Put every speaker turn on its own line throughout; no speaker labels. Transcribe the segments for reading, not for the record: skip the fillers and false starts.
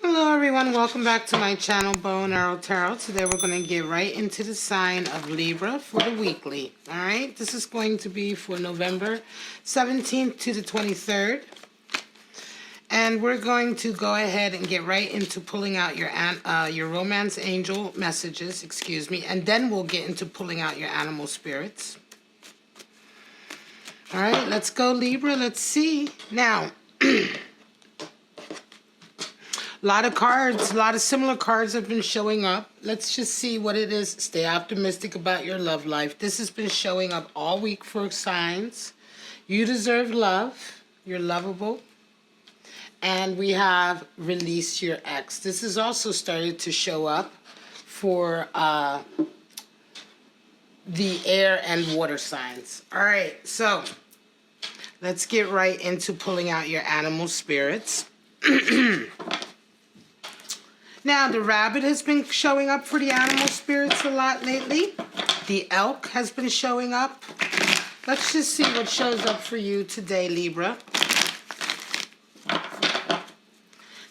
Hello everyone, welcome back to my channel, Bow and Arrow Tarot. Today we're going to get right into the sign of Libra for the weekly. Alright, this is going to be for November 17th to the 23rd. And we're going to go ahead and get right into pulling out your romance angel messages, and then we'll get into pulling out your animal spirits. Alright, let's go Libra, let's see. Now, a lot of cards, a lot of similar cards have been showing up. Let's just see what it is. Stay optimistic about your love life. This has been showing up all week for signs. You deserve love. You're lovable. And we have release your ex. This has also started to show up for the air and water signs. All right, so let's get right into pulling out your animal spirits. Now, the rabbit has been showing up for the animal spirits a lot lately. The elk has been showing up. Let's just see what shows up for you today, Libra.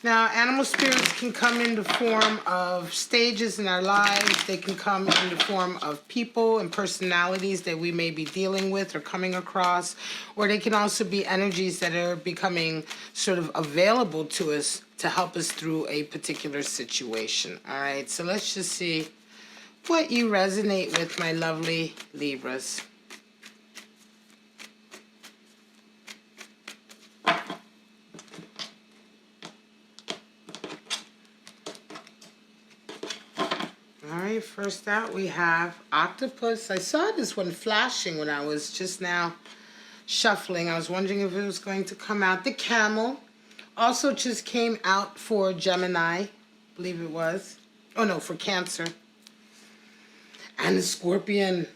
Now, animal spirits can come in the form of stages in our lives. They can come in the form of people and personalities that we may be dealing with or coming across. Or they can also be energies that are becoming sort of available to us to help us through a particular situation. All right, so let's just see what you resonate with, my lovely Libras. Alright, first out we have octopus. I saw this one flashing when I was just now shuffling. I was wondering if it was going to come out. The camel also just came out for Gemini, I believe it was. Oh no, for Cancer. And the scorpion.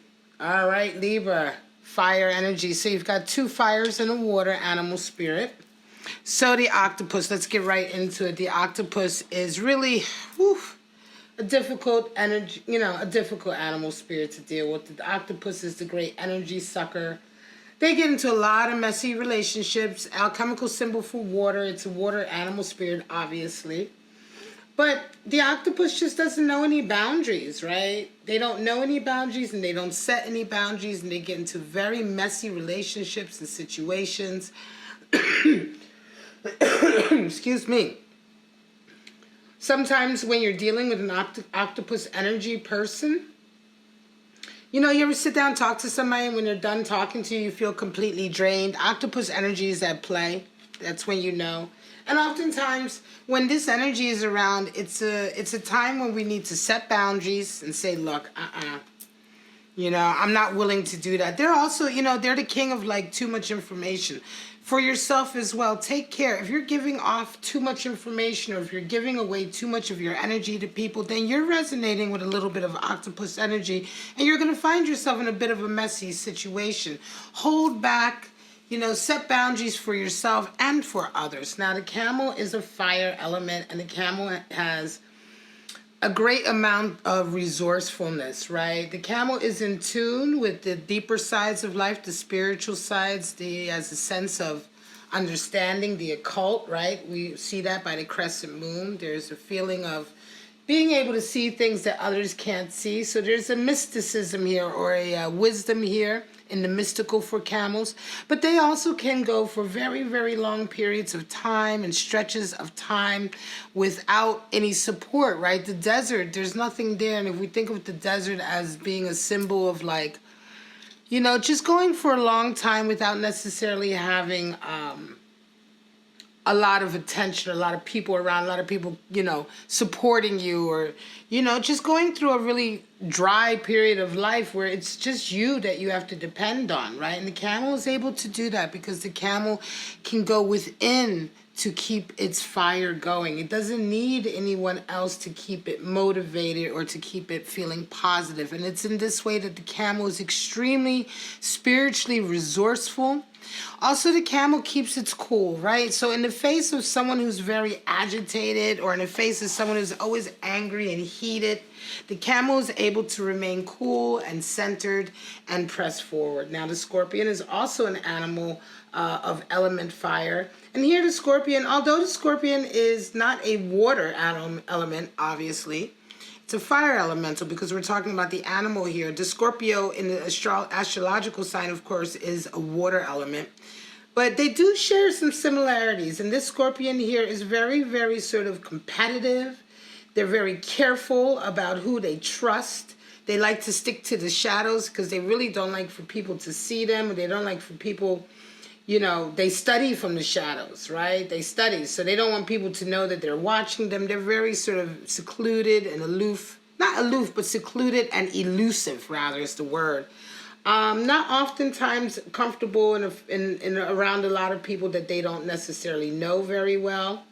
Alright, Libra. Fire energy. So you've got two fires and a water animal spirit. So the octopus, let's get right into it. The octopus is really, a difficult energy, a difficult animal spirit to deal with. The octopus is the great energy sucker. They get into a lot of messy relationships. Alchemical symbol for water. It's a water animal spirit, obviously. But the octopus just doesn't know any boundaries, right? They don't know any boundaries and they don't set any boundaries, and they get into very messy relationships and situations. Excuse me. Sometimes when you're dealing with an octopus energy person, you ever sit down and talk to somebody, and when they're done talking to you, you feel completely drained. Octopus energy is at play. That's when you know. And oftentimes, when this energy is around, it's a time when we need to set boundaries and say, look, I'm not willing to do that. They're also, they're the king of too much information. For yourself as well, take care. If you're giving off too much information, or if you're giving away too much of your energy to people, then you're resonating with a little bit of octopus energy, and you're going to find yourself in a bit of a messy situation. Hold back, set boundaries for yourself and for others. Now, the camel is a fire element, and the camel has a great amount of resourcefulness, right? The camel is in tune with the deeper sides of life, the spiritual sides. He has a sense of understanding the occult, right? We see that by the crescent moon. There's a feeling of being able to see things that others can't see. So there's a mysticism here, or a wisdom here in the mystical for camels. But they also can go for very, very long periods of time and stretches of time without any support, right? The desert, there's nothing there. And if we think of the desert as being a symbol of just going for a long time without necessarily having a lot of attention, a lot of people around, a lot of people, supporting you, or, just going through a really dry period of life where it's just you that you have to depend on, right? And the camel is able to do that because the camel can go within to keep its fire going. It doesn't need anyone else to keep it motivated or to keep it feeling positive. And it's in this way that the camel is extremely spiritually resourceful. Also, the camel keeps its cool, right? So in the face of someone who's very agitated, or in the face of someone who's always angry and heated, the camel is able to remain cool and centered and press forward. Now, the scorpion is also an animal of element fire. And here the Scorpion, although the Scorpion is not a water element, obviously, it's a fire elemental because we're talking about the animal here. The Scorpio in the astrological sign, of course, is a water element. But they do share some similarities. And this Scorpion here is very, very sort of competitive. They're very careful about who they trust. They like to stick to the shadows because they really don't like for people to see them. They don't like for people, you know, they study from the shadows, right? They study. So they don't want people to know that they're watching them. They're very sort of secluded and aloof. Not aloof, but secluded and elusive, rather, is the word. Not oftentimes comfortable in around a lot of people that they don't necessarily know very well.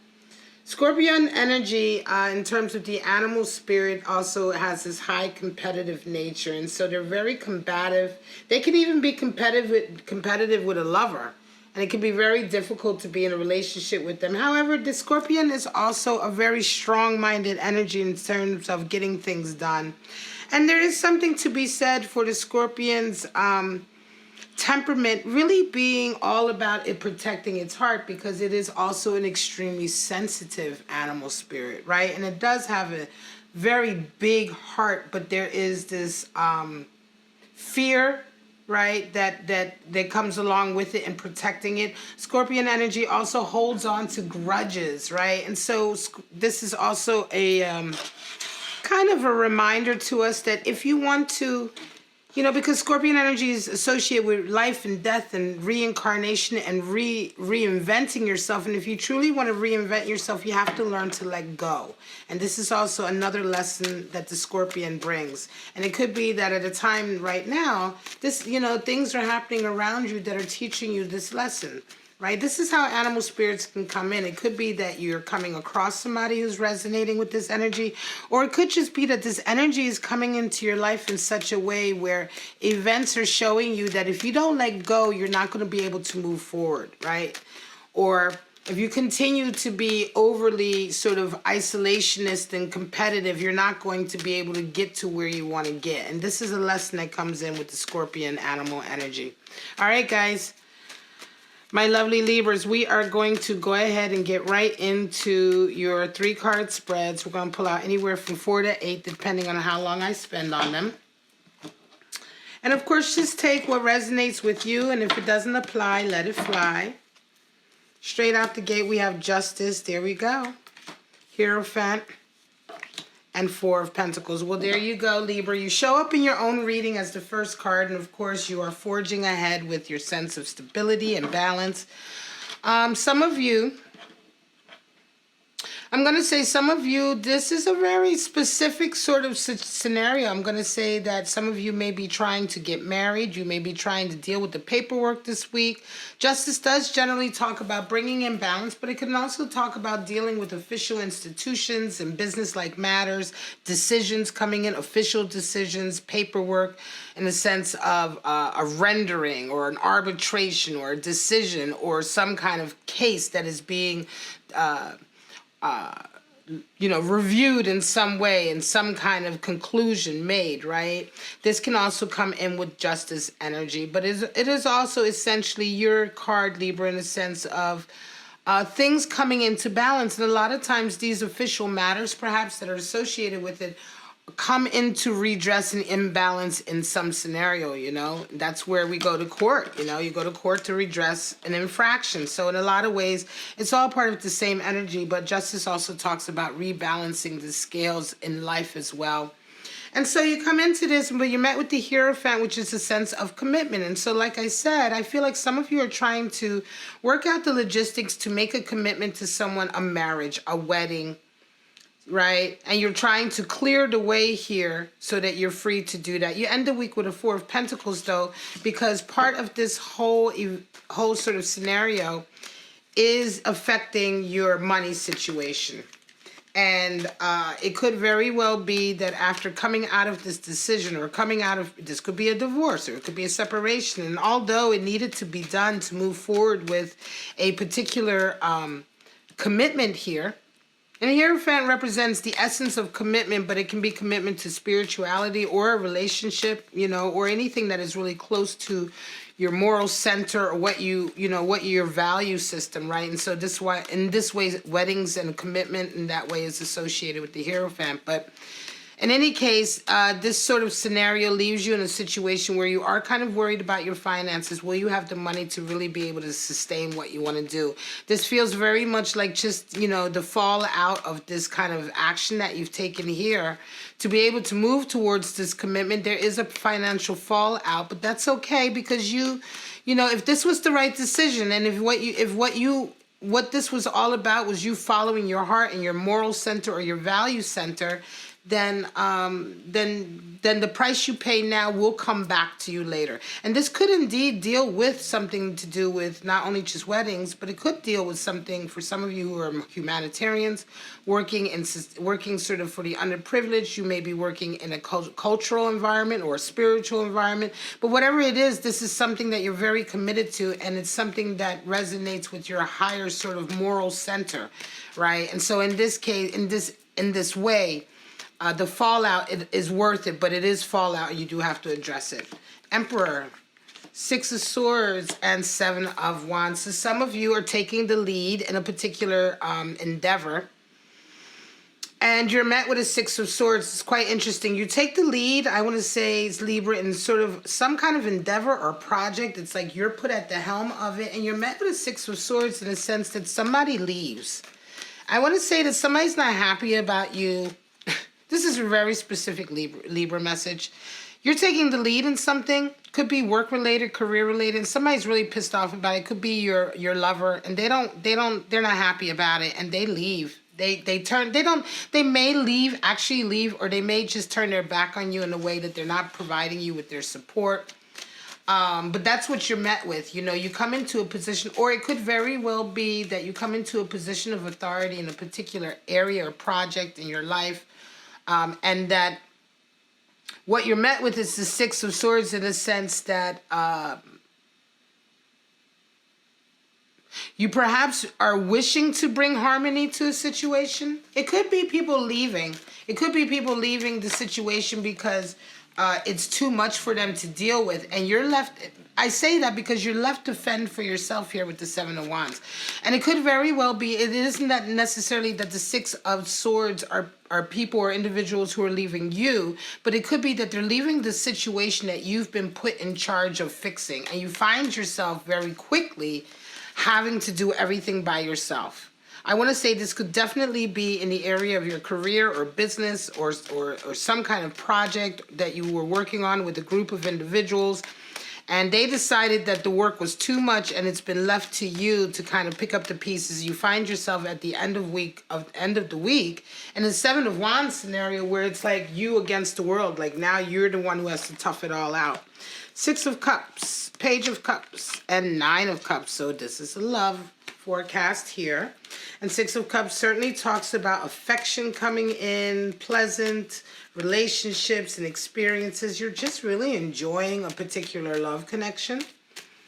Scorpion energy, in terms of the animal spirit, also has this high competitive nature, and so they're very combative. They can even be competitive with a lover, and it can be very difficult to be in a relationship with them. However, the Scorpion is also a very strong-minded energy in terms of getting things done. And there is something to be said for the Scorpion's temperament really being all about it protecting its heart, because it is also an extremely sensitive animal spirit, right? And it does have a very big heart, but there is this fear, right, that comes along with it and protecting it. Scorpion energy also holds on to grudges, right? And so this is also a kind of a reminder to us that if you want to, you know, because Scorpion energy is associated with life and death and reincarnation and reinventing yourself. And if you truly want to reinvent yourself, you have to learn to let go. And this is also another lesson that the Scorpion brings. And it could be that at a time right now, this, you know, things are happening around you that are teaching you this lesson. Right? This is how animal spirits can come in. It could be that you're coming across somebody who's resonating with this energy, or it could just be that this energy is coming into your life in such a way where events are showing you that if you don't let go, you're not going to be able to move forward, right? Or if you continue to be overly sort of isolationist and competitive, you're not going to be able to get to where you want to get. And this is a lesson that comes in with the Scorpion animal energy. All right, guys. My lovely Libras, we are going to go ahead and get right into your 3-card spreads. We're going to pull out anywhere from 4 to 8, depending on how long I spend on them. And of course, just take what resonates with you, and if it doesn't apply, let it fly. Straight out the gate, we have Justice. There we go. Hierophant. And 4 of Pentacles. Well, there you go, Libra. You show up in your own reading as the first card, and of course, you are forging ahead with your sense of stability and balance. Some of you, I'm going to say some of you, this is a very specific sort of scenario. I'm going to say that some of you may be trying to get married. You may be trying to deal with the paperwork this week. Justice does generally talk about bringing in balance, but it can also talk about dealing with official institutions and business-like matters, decisions coming in, official decisions, paperwork in the sense of a rendering or an arbitration or a decision or some kind of case that is being reviewed in some way and some kind of conclusion made, right? This can also come in with Justice energy, but it is also essentially your card, Libra, in the sense of things coming into balance. And a lot of times these official matters, perhaps, that are associated with it come into redress and imbalance in some scenario, you know. That's where we go to court, you know. You go to court to redress an infraction. So in a lot of ways, it's all part of the same energy, but Justice also talks about rebalancing the scales in life as well. And so you come into this, but you're met with the Hierophant, which is a sense of commitment. And so, like I said, I feel like some of you are trying to work out the logistics to make a commitment to someone, a marriage, a wedding, right? And you're trying to clear the way here so that you're free to do that. You end the week with a 4 of Pentacles, though, because part of this whole sort of scenario is affecting your money situation. And it could very well be that after coming out of this decision, or coming out of, this could be a divorce, or it could be a separation. And although it needed to be done to move forward with a particular commitment here, and the Hierophant represents the essence of commitment, but it can be commitment to spirituality or a relationship, you know, or anything that is really close to moral center, or what what your value system, right? And so in this way, weddings and commitment in that way is associated with the Hierophant. But in any case, this sort of scenario leaves you in a situation where you are kind of worried about your finances. Will you have the money to really be able to sustain what you want to do? This feels very much like just, the fallout of this kind of action that you've taken here to be able to move towards this commitment. There is a financial fallout, but that's okay, because if this was the right decision, and what this was all about was you following your heart and your moral center or your value center, then the price you pay now will come back to you later. And this could indeed deal with something to do with not only just weddings, but it could deal with something for some of you who are humanitarians, working sort of for the underprivileged. You may be working in a cultural environment or a spiritual environment. But whatever it is, this is something that you're very committed to, and it's something that resonates with your higher sort of moral center, right? And so in this case, in this way, the fallout is worth it, but it is fallout. You do have to address it. Emperor, 6 of Swords, and 7 of Wands. So some of you are taking the lead in a particular endeavor, and you're met with a 6 of Swords. It's quite interesting. You take the lead, I want to say, it's Libra, in sort of some kind of endeavor or project. It's like you're put at the helm of it, and you're met with a 6 of Swords in a sense that somebody leaves. I want to say that somebody's not happy about you. This is a very specific Libra message. You're taking the lead in something. Could be work-related, career-related, and somebody's really pissed off about it. Could be your lover, and they're not happy about it, and they leave. They may actually leave, or they may just turn their back on you in a way that they're not providing you with their support. But that's what you're met with. You come into a position, or it could very well be that you come into a position of authority in a particular area or project in your life. And that what you're met with is the 6 of Swords, in a sense that you perhaps are wishing to bring harmony to a situation. It could be people leaving. It could be people leaving the situation because it's too much for them to deal with. And you're left, I say that because you're left to fend for yourself here with the 7 of Wands. And it could very well be, it isn't that necessarily that the 6 of Swords are people or individuals who are leaving you, but it could be that they're leaving the situation that you've been put in charge of fixing. And you find yourself very quickly having to do everything by yourself. I want to say this could definitely be in the area of your career or business or some kind of project that you were working on with a group of individuals, and they decided that the work was too much and it's been left to you to kind of pick up the pieces. You find yourself at the end of the week in a 7 of Wands scenario where it's like you against the world. Like now you're the one who has to tough it all out. 6 of Cups, Page of Cups, and 9 of Cups. So this is a love forecast here. And 6 of Cups certainly talks about affection coming in, pleasant relationships and experiences. You're just really enjoying a particular love connection.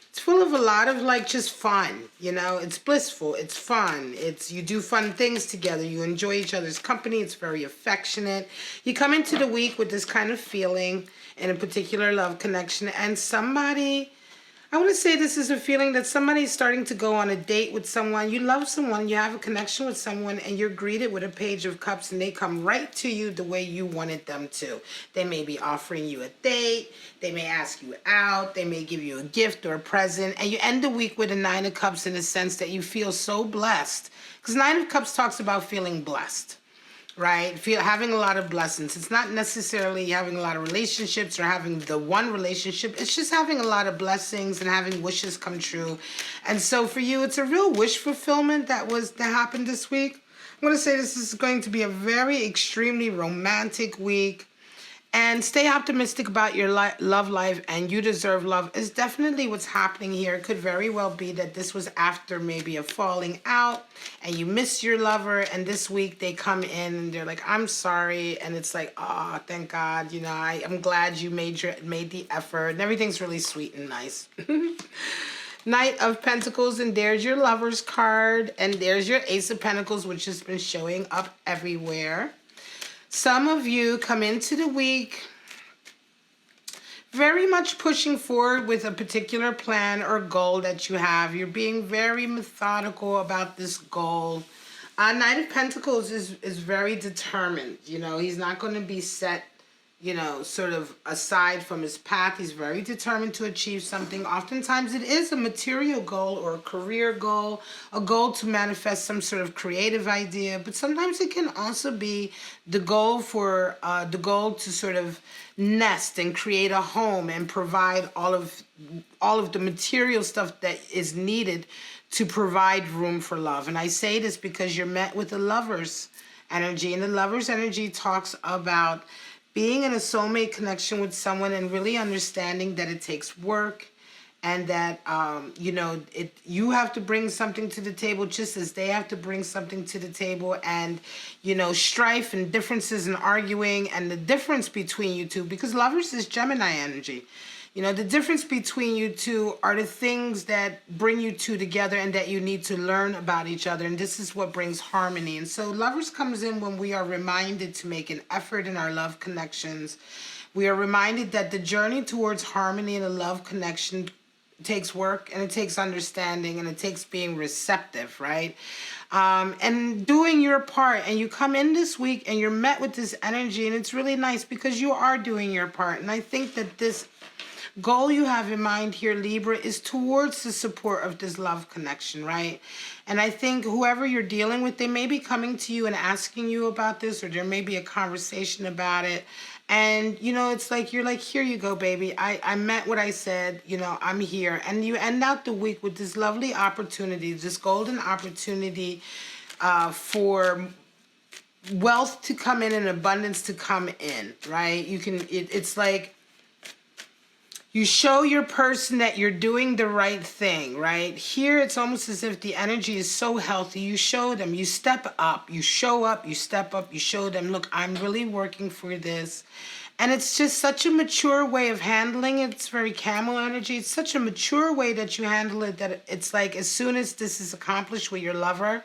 It's full of a lot of just fun, it's blissful, it's fun, you do fun things together, you enjoy each other's company, it's very affectionate. You come into the week with this kind of feeling in a particular love connection, and I want to say this is a feeling that somebody's starting to go on a date with someone. You love someone, you have a connection with someone, and you're greeted with a Page of Cups, and they come right to you the way you wanted them to. They may be offering you a date, they may ask you out, they may give you a gift or a present, and you end the week with a 9 of Cups in the sense that you feel so blessed. Because 9 of Cups talks about feeling blessed. Right? Having a lot of blessings. It's not necessarily having a lot of relationships or having the one relationship. It's just having a lot of blessings and having wishes come true. And so for you, it's a real wish fulfillment that happened this week. I'm going to say this is going to be a very extremely romantic week. And stay optimistic about your love life, and you deserve love is definitely what's happening here. It could very well be that this was after maybe a falling out and you miss your lover, and this week they come in and they're like, I'm sorry. And it's like, oh, thank God, I'm glad you made the effort, and everything's really sweet and nice. Knight of Pentacles, and there's your lover's card, and there's your Ace of Pentacles, which has been showing up everywhere. Some of you come into the week very much pushing forward with a particular plan or goal that you have. You're being very methodical about this goal. Knight of Pentacles is very determined. You know, he's not going to be set, you know, sort of aside from his path. He's very determined to achieve something. Oftentimes it is a material goal or a career goal, a goal to manifest some sort of creative idea, but sometimes it can also be the goal to sort of nest and create a home and provide all of the material stuff that is needed to provide room for love. And I say this because you're met with the Lover's energy, and the Lover's energy talks about being in a soulmate connection with someone and really understanding that it takes work, and that you have to bring something to the table just as they have to bring something to the table. And strife and differences and arguing, and the difference between you two, because Lovers is Gemini energy. The difference between you two are the things that bring you two together and that you need to learn about each other. And this is what brings harmony. And so Lovers comes in when we are reminded to make an effort in our love connections. We are reminded that the journey towards harmony in a love connection takes work, and it takes understanding, and it takes being receptive, right? And doing your part. And you come in this week and you're met with this energy, and it's really nice because you are doing your part. And I think that this goal you have in mind here, Libra, is towards the support of this love connection, right? And I think whoever you're dealing with, they may be coming to you and asking you about this, or there may be a conversation about it. And, it's like, you're like, here you go, baby. I meant what I said, I'm here. And you end out the week with this lovely opportunity, this golden opportunity for wealth to come in and abundance to come in, right? It's like, you show your person that you're doing the right thing, right? Here, it's almost as if the energy is so healthy. You show them, you step up, you show up, you step up, you show them, look, I'm really working for this. And it's just such a mature way of handling it. It's very camel energy. It's such a mature way that you handle it that it's like, as soon as this is accomplished with your lover,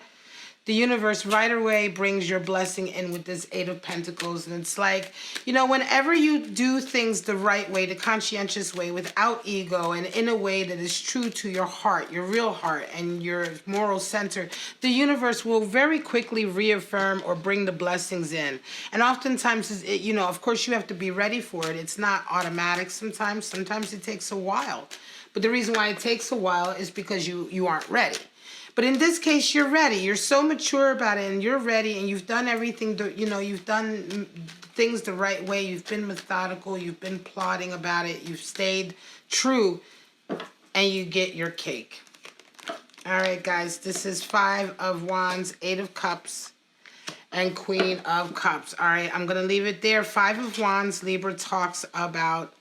the universe right away brings your blessing in with this Eight of Pentacles. And it's like, whenever you do things the right way, the conscientious way, without ego, and in a way that is true to your heart, your real heart, and your moral center, the universe will very quickly reaffirm or bring the blessings in. And oftentimes, of course, you have to be ready for it. It's not automatic sometimes. Sometimes it takes a while. But the reason why it takes a while is because you aren't ready. But in this case, you're ready. You're so mature about it, and you're ready, and you've done everything, you've done things the right way. You've been methodical. You've been plotting about it. You've stayed true, and you get your cake. All right, guys, this is Five of Wands, Eight of Cups, and Queen of Cups. All right, I'm going to leave it there. Five of Wands, Libra talks about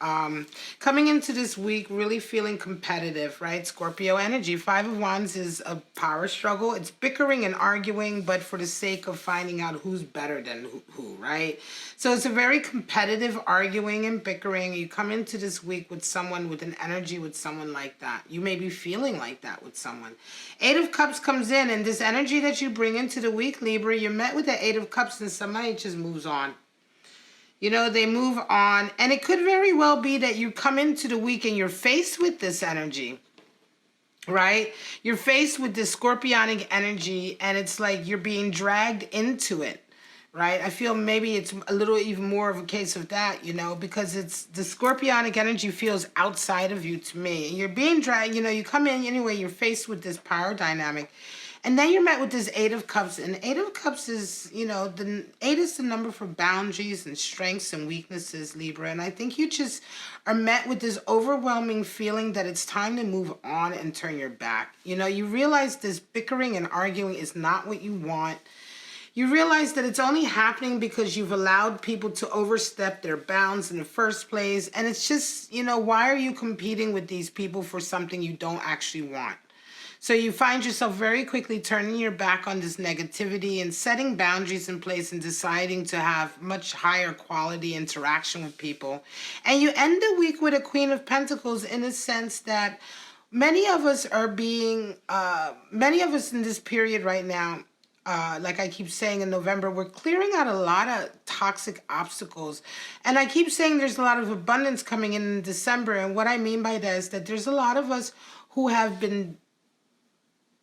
coming into this week really feeling competitive, right? Scorpio energy. Five of Wands is a power struggle. It's bickering and arguing, but for the sake of finding out who's better than who, right? So it's a very competitive arguing and bickering. You come into this week with someone, with an energy with someone like that. You may be feeling like that with someone. Eight of Cups comes in, and this energy that you bring into the week, Libra, you're met with the Eight of Cups, and somebody just moves on. They move on, and it could very well be that you come into the week and you're faced with this energy, right? You're faced with this scorpionic energy, and it's like you're being dragged into it, right? I feel maybe it's a little even more of a case of that, because it's the scorpionic energy feels outside of you to me. And you're being dragged, you come in anyway, you're faced with this power dynamic. And then you're met with this Eight of Cups. And Eight of Cups is, the eight is the number for boundaries and strengths and weaknesses, Libra. And I think you just are met with this overwhelming feeling that it's time to move on and turn your back. You realize this bickering and arguing is not what you want. You realize that it's only happening because you've allowed people to overstep their bounds in the first place. And it's just, why are you competing with these people for something you don't actually want? So you find yourself very quickly turning your back on this negativity and setting boundaries in place and deciding to have much higher quality interaction with people. And you end the week with a Queen of Pentacles in a sense that many of us in this period right now like I keep saying in November, we're clearing out a lot of toxic obstacles. And I keep saying there's a lot of abundance coming in December. And what I mean by that is that there's a lot of us who have been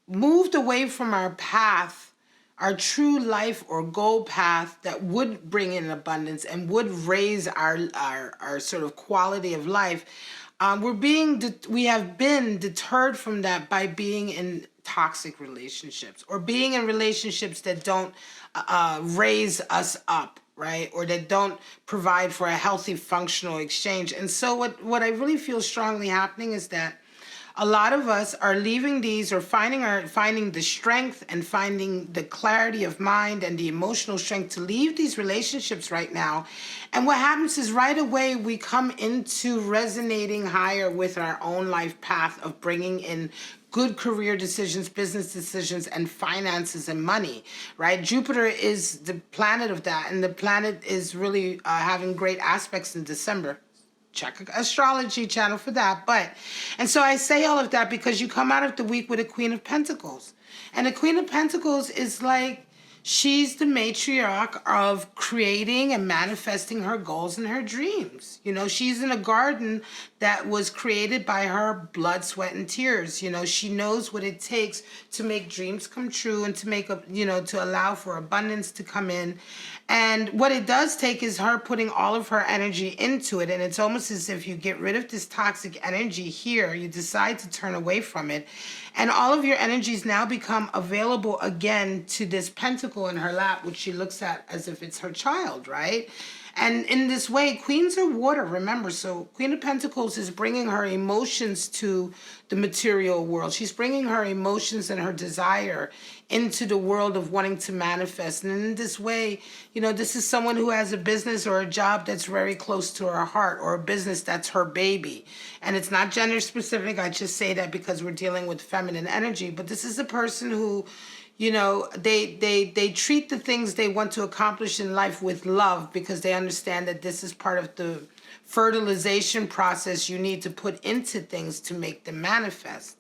moved away from our path, our true life or goal path that would bring in abundance and would raise our sort of quality of life. We have been deterred from that by being in toxic relationships or being in relationships that don't raise us up, right? Or that don't provide for a healthy, functional exchange. And so what I really feel strongly happening is that a lot of us are leaving these or finding the strength and finding the clarity of mind and the emotional strength to leave these relationships right now. And what happens is right away we come into resonating higher with our own life path of bringing in good career decisions, business decisions, and finances and money, right? Jupiter is the planet of that, and the planet is really having great aspects in December. Check astrology channel for that. And so I say all of that because you come out of the week with a Queen of Pentacles. And the Queen of Pentacles is like, she's the matriarch of creating and manifesting her goals and her dreams. You know, she's in a garden that was created by her blood, sweat, and tears. You know, she knows what it takes to make dreams come true and to make to allow for abundance to come in. And what it does take is her putting all of her energy into it. And it's almost as if you get rid of this toxic energy here, you decide to turn away from it, and all of your energies now become available again to this pentacle in her lap, which she looks at as if it's her child, right? And in this way, queens are water, remember. So Queen of Pentacles is bringing her emotions to the material world. She's bringing her emotions and her desire into the world of wanting to manifest. And in this way, you know, this is someone who has a business or a job that's very close to her heart, or a business that's her baby. And it's not gender specific. I just say that because we're dealing with feminine energy. But this is a person who, you know, they treat the things they want to accomplish in life with love, because they understand that this is part of the fertilization process you need to put into things to make them manifest.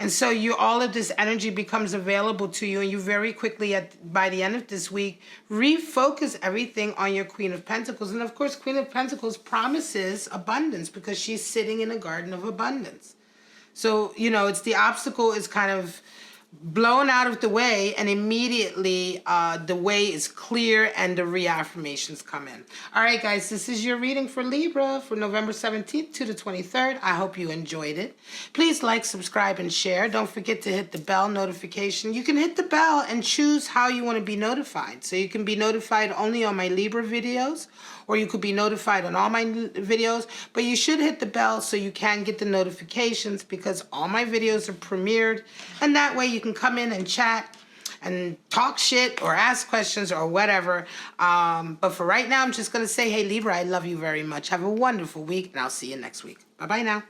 And so all of this energy becomes available to you, and you very quickly, by the end of this week, refocus everything on your Queen of Pentacles. And of course, Queen of Pentacles promises abundance because she's sitting in a garden of abundance. So, you know, it's the obstacle is kind of blown out of the way, and immediately the way is clear and the reaffirmations come in. All right, guys, this is your reading for Libra for November 17th to the 23rd. I hope you enjoyed it. Please like, subscribe, and share. Don't forget to hit the bell notification. You can hit the bell and choose how you want to be notified. So you can be notified only on my Libra videos, or you could be notified on all my videos, but you should hit the bell so you can get the notifications, because all my videos are premiered, and that way you can come in and chat and talk shit or ask questions or whatever. But for right now, I'm just going to say, hey, Libra, I love you very much. Have a wonderful week, and I'll see you next week. Bye-bye now.